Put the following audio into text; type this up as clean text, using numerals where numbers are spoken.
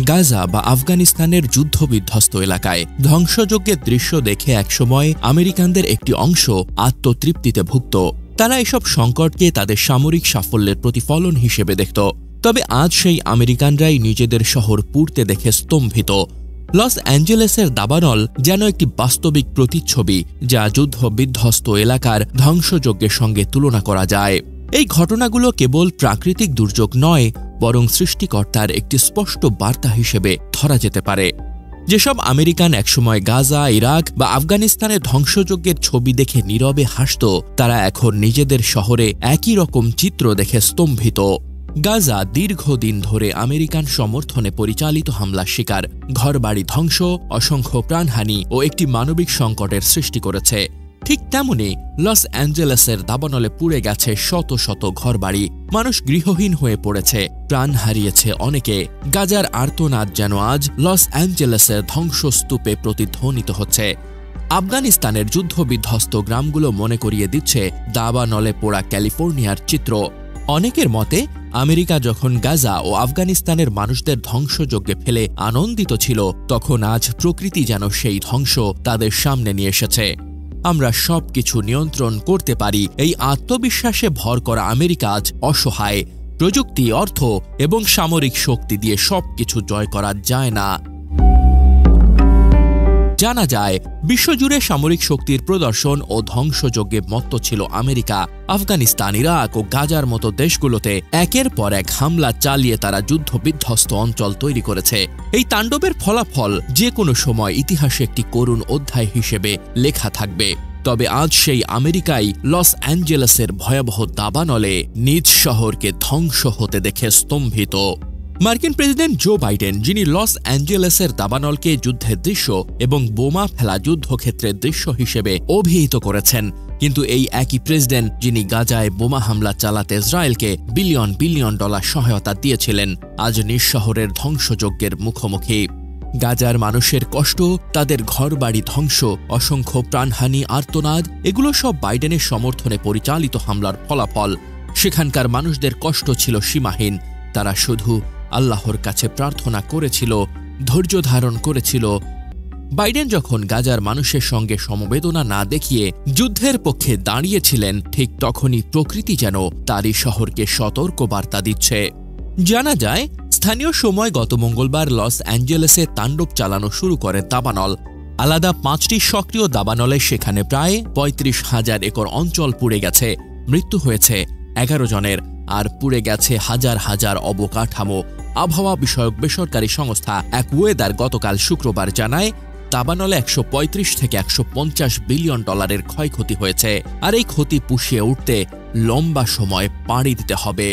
গাজা বা আফগানিস্তানের যুদ্ধবিধ্বস্ত এলাকায় ধ্বংসযজ্ঞের দৃশ্য দেখে একসময় আমেরিকানদের একটি অংশ আত্মতৃপ্তিতে ভুগত। তারা এসব সংকটকে তাদের সামরিক সাফল্যের প্রতিফলন হিসেবে দেখত। তবে আজ সেই আমেরিকানরাই নিজেদের শহর পুড়তে দেখে স্তম্ভিত। লস অ্যাঞ্জেলেসের দাবানল যেন একটি বাস্তবিক প্রতিচ্ছবি, যা যুদ্ধবিধ্বস্ত এলাকার ধ্বংসযজ্ঞের সঙ্গে তুলনা করা যায়। এই ঘটনাগুলো কেবল প্রাকৃতিক দুর্যোগ নয়, বরং সৃষ্টিকর্তার একটি স্পষ্ট বার্তা হিসেবে ধরা যেতে পারে। যেসব আমেরিকান একসময় গাজা, ইরাক বা আফগানিস্তানের ধ্বংসযজ্ঞের ছবি দেখে নীরবে হাসত, তারা এখন নিজেদের শহরে একই রকম চিত্র দেখে স্তম্ভিত। গাজা দীর্ঘদিন ধরে আমেরিকান সমর্থনে পরিচালিত হামলার শিকার, ঘরবাড়ি ধ্বংস, অসংখ্য প্রাণহানি ও একটি মানবিক সংকটের সৃষ্টি করেছে। ঠিক তেমনি লস অ্যাঞ্জেলেসের দাবানলে পুড়ে গেছে শত শত ঘরবাড়ি, মানুষ গৃহহীন হয়ে পড়েছে, প্রাণ হারিয়েছে অনেকে। গাজার আর্তনাদ যেন আজ লস অ্যাঞ্জেলেসের ধ্বংসস্তূপে প্রতিধ্বনিত হচ্ছে। আফগানিস্তানের যুদ্ধবিধ্বস্ত গ্রামগুলো মনে করিয়ে দিচ্ছে দাবানলে পোড়া ক্যালিফোর্নিয়ার চিত্র। অনেকের মতে আমেরিকা যখন গাজা ও আফগানিস্তানের মানুষদের ধ্বংসযজ্ঞে ফেলে আনন্দিত ছিল, তখন আজ প্রকৃতি যেন সেই ধ্বংস তাদের সামনে নিয়ে এসেছে। আমরা সবকিছু নিয়ন্ত্রণ করতে পারি, এই আত্মবিশ্বাসে ভর করা আমেরিকা আজ অসহায়। প্রযুক্তি, অর্থ এবং সামরিক শক্তি দিয়ে সবকিছু জয় করা যায় না। জানা যায়, বিশ্বজুড়ে সামরিক শক্তির প্রদর্শন ও ধ্বংসযজ্ঞে মত্ত ছিল আমেরিকা। আফগানিস্তান, ইরাক ও গাজার মতো দেশগুলোতে একের পর এক হামলা চালিয়ে তারা যুদ্ধবিধ্বস্ত অঞ্চল তৈরি করেছে। এই তাণ্ডবের ফলাফল যে কোনো সময় ইতিহাসে একটি করুণ অধ্যায় হিসেবে লেখা থাকবে। তবে আজ সেই আমেরিকাই লস অ্যাঞ্জেলেসের ভয়াবহ দাবানলে নিজ শহরকে ধ্বংস হতে দেখে স্তম্ভিত। মার্কিন প্রেসিডেন্ট জো বাইডেন, যিনি লস অ্যাঞ্জেলেসের দাবানলকে যুদ্ধের দৃশ্য এবং বোমা ফেলা যুদ্ধক্ষেত্রের দৃশ্য হিসেবে অভিহিত করেছেন, কিন্তু এই একই প্রেসিডেন্ট যিনি গাজায় বোমা হামলা চালাতে ইসরায়েলকে বিলিয়ন বিলিয়ন ডলার সহায়তা দিয়েছিলেন, আজ নিজ শহরের ধ্বংসযজ্ঞের মুখোমুখি। গাজার মানুষের কষ্ট, তাদের ঘরবাড়ি ধ্বংস, অসংখ্য প্রাণহানি, আর্তনাদ, এগুলো সব বাইডেনের সমর্থনে পরিচালিত হামলার ফলাফল। সেখানকার মানুষদের কষ্ট ছিল সীমাহীন। তারা শুধু আল্লাহর কাছে প্রার্থনা করেছিল, ধৈর্য ধারণ করেছিল। বাইডেন যখন গাজার মানুষের সঙ্গে সমবেদনা না দেখিয়ে যুদ্ধের পক্ষে দাঁড়িয়েছিলেন, ঠিক তখনই প্রকৃতি যেন তারই শহরকে সতর্ক বার্তা দিচ্ছে। জানা যায়, স্থানীয় সময় গত মঙ্গলবার লস অ্যাঞ্জেলেসে তাণ্ডব চালানো শুরু করে দাবানল। আলাদা 5টি সক্রিয় দাবানলে সেখানে প্রায় 35,000 একর অঞ্চল পুড়ে গেছে। মৃত্যু হয়েছে 11 জনের, আর পুড়ে গেছে হাজার হাজার অবকাঠামো। আবহাওয়া বিষয়ক বেসরকারি সংস্থা অ্যাকুয়েদার গতকাল শুক্রবার জানায়, দাবানলে 135 থেকে 150 বিলিয়ন ডলারের ক্ষয়ক্ষতি হয়েছে, আর এই ক্ষতি পুষিয়ে উঠতে লম্বা সময় পাড়ি দিতে হবে।